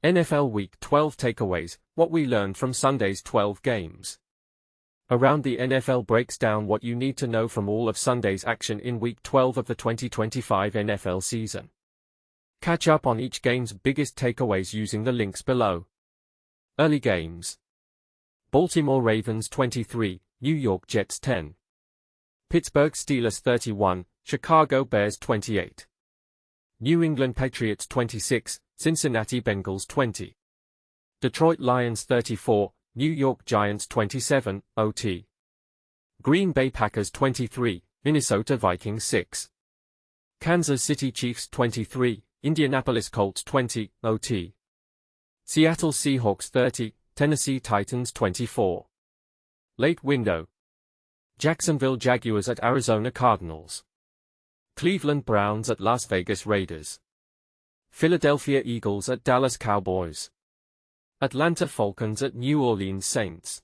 NFL Week 12 takeaways, what we learned from Sunday's 12 games. Around the NFL breaks down what you need to know from all of Sunday's action in Week 12 of the 2025 NFL season. Catch up on each game's biggest takeaways using the links below. Early games. Baltimore Ravens 23, New York Jets 10. Pittsburgh Steelers 31, Chicago Bears 28. New England Patriots 26, Cincinnati Bengals 20. Detroit Lions 34, New York Giants 27, OT. Green Bay Packers 23, Minnesota Vikings 6. Kansas City Chiefs 23, Indianapolis Colts 20, OT. Seattle Seahawks 30, Tennessee Titans 24. Late window. Jacksonville Jaguars at Arizona Cardinals. Cleveland Browns at Las Vegas Raiders. Philadelphia Eagles at Dallas Cowboys. Atlanta Falcons at New Orleans Saints.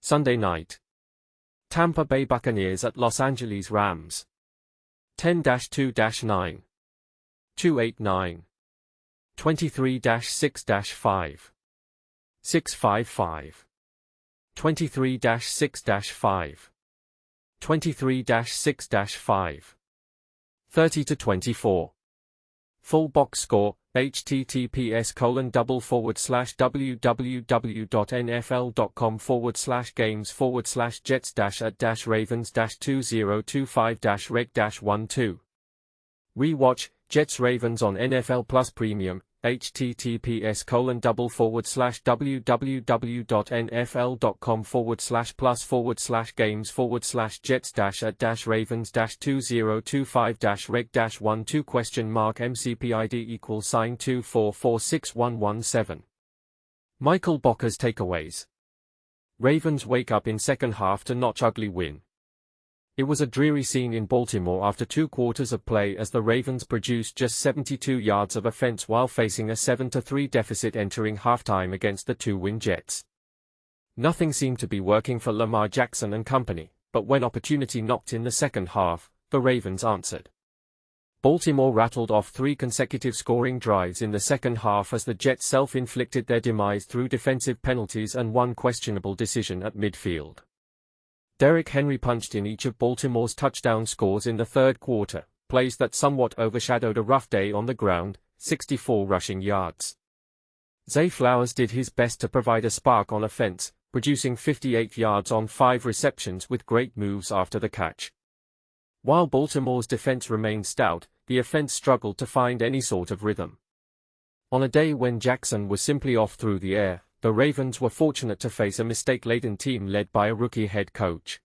Sunday night. Tampa Bay Buccaneers at Los Angeles Rams. 10-2-9. 289. 23-6-5. 655. 23-6-5. 23-6-5. 30-24. Full box score, https://www.nfl.com/games/Ravens-2025-reg-12. Rewatch, Jets Ravens on NFL Plus Premium, https://www.nfl.com/plus/games/jets-ravens-2025-reg-12 MCPID =$2446117. Michael Bocker's takeaways. Ravens wake up in second half to notch ugly win. It was a dreary scene in Baltimore after 2 quarters of play as the Ravens produced just 72 yards of offense while facing a 7-3 deficit entering halftime against the 2-win Jets. Nothing seemed to be working for Lamar Jackson and company, but when opportunity knocked in the second half, the Ravens answered. Baltimore rattled off 3 consecutive scoring drives in the second half as the Jets self-inflicted their demise through defensive penalties and one questionable decision at midfield. Derrick Henry punched in each of Baltimore's touchdown scores in the third quarter, plays that somewhat overshadowed a rough day on the ground, 64 rushing yards. Zay Flowers did his best to provide a spark on offense, producing 58 yards on 5 receptions with great moves after the catch. While Baltimore's defense remained stout, the offense struggled to find any sort of rhythm. On a day when Jackson was simply off through the air, the Ravens were fortunate to face a mistake-laden team led by a rookie head coach.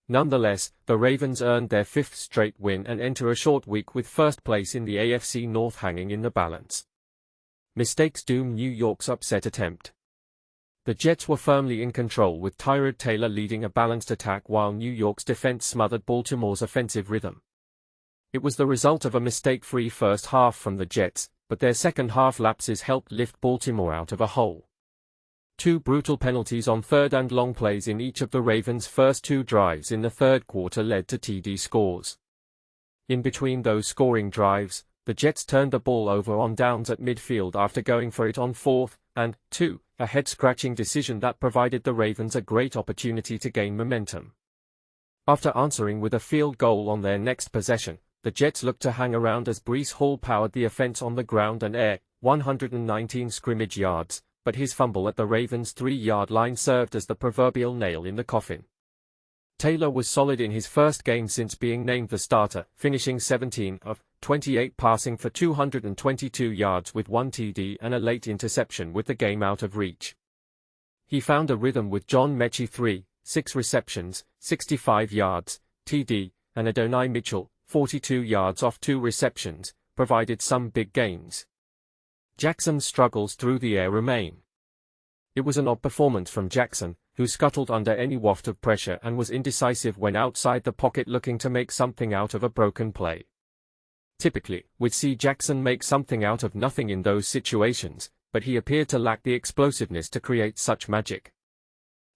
Nonetheless, the Ravens earned their 5th straight win and enter a short week with first place in the AFC North hanging in the balance. Mistakes doom New York's upset attempt. The Jets were firmly in control with Tyrod Taylor leading a balanced attack while New York's defense smothered Baltimore's offensive rhythm. It was the result of a mistake-free first half from the Jets, but their second half lapses helped lift Baltimore out of a hole. 2 brutal penalties on third and long plays in each of the Ravens' first 2 drives in the third quarter led to TD scores. In between those scoring drives, the Jets turned the ball over on downs at midfield after going for it on 4th and 2, a head-scratching decision that provided the Ravens a great opportunity to gain momentum. After answering with a field goal on their next possession, the Jets looked to hang around as Breece Hall powered the offense on the ground and air, 119 scrimmage yards, but his fumble at the Ravens' 3-yard line served as the proverbial nail in the coffin. Taylor was solid in his first game since being named the starter, finishing 17 of 28 passing for 222 yards with 1 TD and a late interception with the game out of reach. He found a rhythm with John Mechie 6 receptions, 65 yards, TD, and Adonai Mitchell, 42 yards off 2 receptions, provided some big gains. Jackson's struggles through the air remain. It was an odd performance from Jackson, who scuttled under any waft of pressure and was indecisive when outside the pocket looking to make something out of a broken play. Typically, we'd see Jackson make something out of nothing in those situations, but he appeared to lack the explosiveness to create such magic.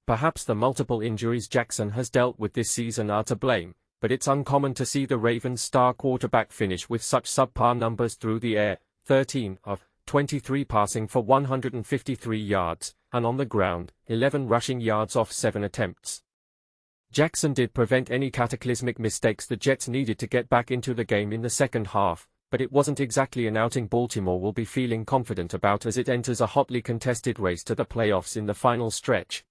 Perhaps the multiple injuries Jackson has dealt with this season are to blame, but it's uncommon to see the Ravens' star quarterback finish with such subpar numbers through the air, 13 of 23 passing for 153 yards, and on the ground, 11 rushing yards off 7 attempts. Jackson did prevent any cataclysmic mistakes the Jets needed to get back into the game in the second half, but it wasn't exactly an outing Baltimore will be feeling confident about as it enters a hotly contested race to the playoffs in the final stretch.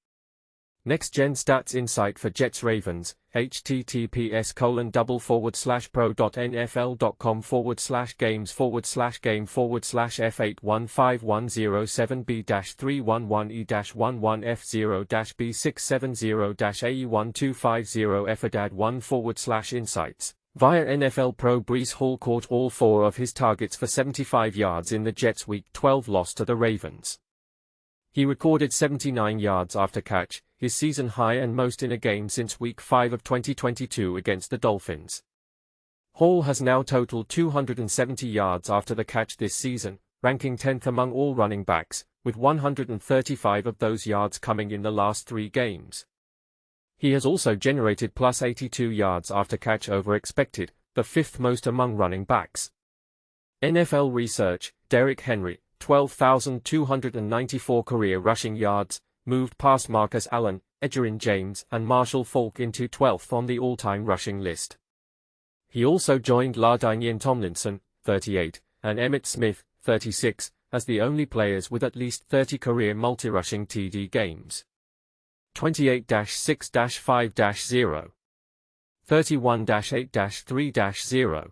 Next Gen Stats Insight for Jets Ravens, https://games//game//f8151007B-311E-111F0-B670-A1250F/Insights. Via NFL Pro Breece Hall caught all 4 of his targets for 75 yards in the Jets' Week 12 loss to the Ravens. He recorded 79 yards after catch, his season high and most in a game since Week 5 of 2022 against the Dolphins. Hall has now totaled 270 yards after the catch this season, ranking 10th among all running backs, with 135 of those yards coming in the last 3 games. He has also generated plus 82 yards after catch over expected, the 5th most among running backs. NFL Research, Derrick Henry, 12,294 career rushing yards, moved past Marcus Allen, Edgerrin James and Marshall Faulk into 12th on the all-time rushing list. He also joined LaDainian Tomlinson, 38, and Emmitt Smith, 36, as the only players with at least 30 career multi-rushing TD games. 28-6-5-0, 31-8-3-0,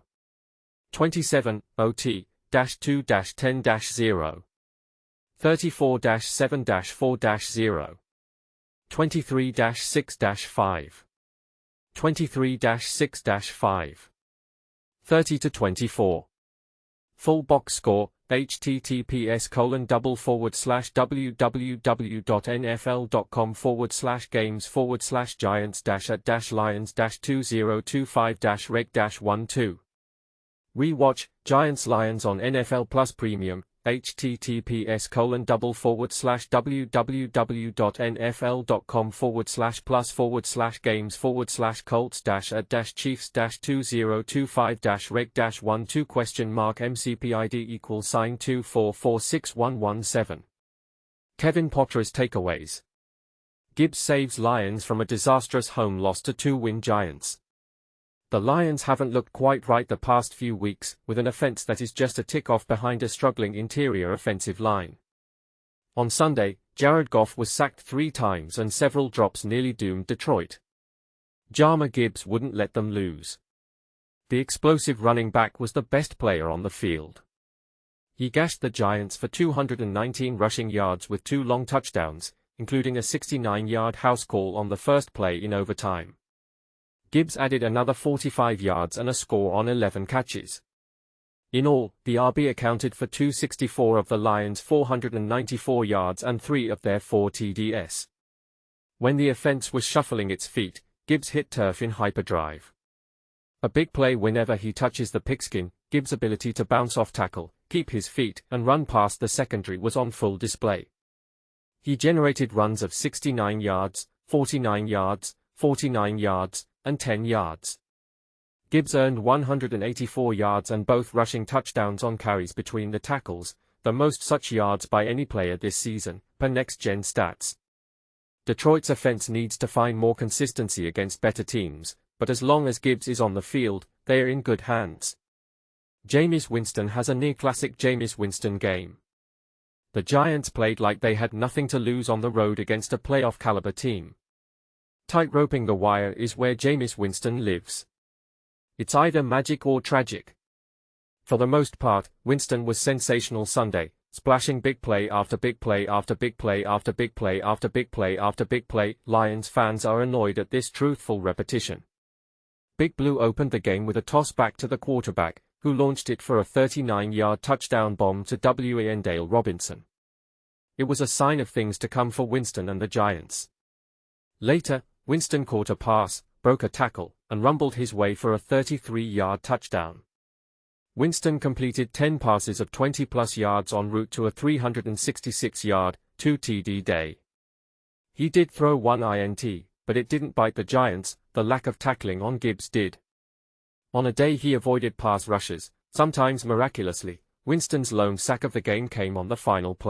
27, OT-2-10-0, 34-7-4-0, 23-6-5, 23-6-5, 30-24. Full box score, https://www.nfl.com/games/Lions-at-Lions-2025-reg-12. Rewatch, Giants-Lions on NFL Plus Premium, https://www.nfl.com/plus+games/Chiefs-2025-reg-12 MCPID =$2446117. Kevin Potter's takeaways. Gibbs saves Lions from a disastrous home loss to 2-win Giants. The Lions haven't looked quite right the past few weeks, with an offense that is just a tick off behind a struggling interior offensive line. On Sunday, Jared Goff was sacked 3 times and several drops nearly doomed Detroit. Jahmyr Gibbs wouldn't let them lose. The explosive running back was the best player on the field. He gashed the Giants for 219 rushing yards with 2 long touchdowns, including a 69-yard house call on the first play in overtime. Gibbs added another 45 yards and a score on 11 catches. In all, the RB accounted for 264 of the Lions' 494 yards and 3 of their 4 TDs. When the offense was shuffling its feet, Gibbs hit turf in hyperdrive. A big play whenever he touches the pigskin. Gibbs' ability to bounce off tackle, keep his feet, and run past the secondary was on full display. He generated runs of 69 yards, 49 yards, 49 yards, and 10 yards. Gibbs earned 184 yards and both rushing touchdowns on carries between the tackles, the most such yards by any player this season, per Next Gen Stats. Detroit's offense needs to find more consistency against better teams, but as long as Gibbs is on the field, they are in good hands. Jameis Winston has a near-classic Jameis Winston game. The Giants played like they had nothing to lose on the road against a playoff-caliber team. Tight-roping the wire is where Jameis Winston lives. It's either magic or tragic. For the most part, Winston was sensational Sunday, splashing big play after big play after big play after big play after big play after big play. Lions fans are annoyed at this truthful repetition. Big Blue opened the game with a toss back to the quarterback, who launched it for a 39-yard touchdown bomb to Wan'Dale Robinson. It was a sign of things to come for Winston and the Giants. Later, Winston caught a pass, broke a tackle, and rumbled his way for a 33-yard touchdown. Winston completed 10 passes of 20-plus yards en route to a 366-yard, 2 TD day. He did throw 1 INT, but it didn't bite the Giants. The lack of tackling on Gibbs did. On a day he avoided pass rushes, sometimes miraculously, Winston's lone sack of the game came on the final play.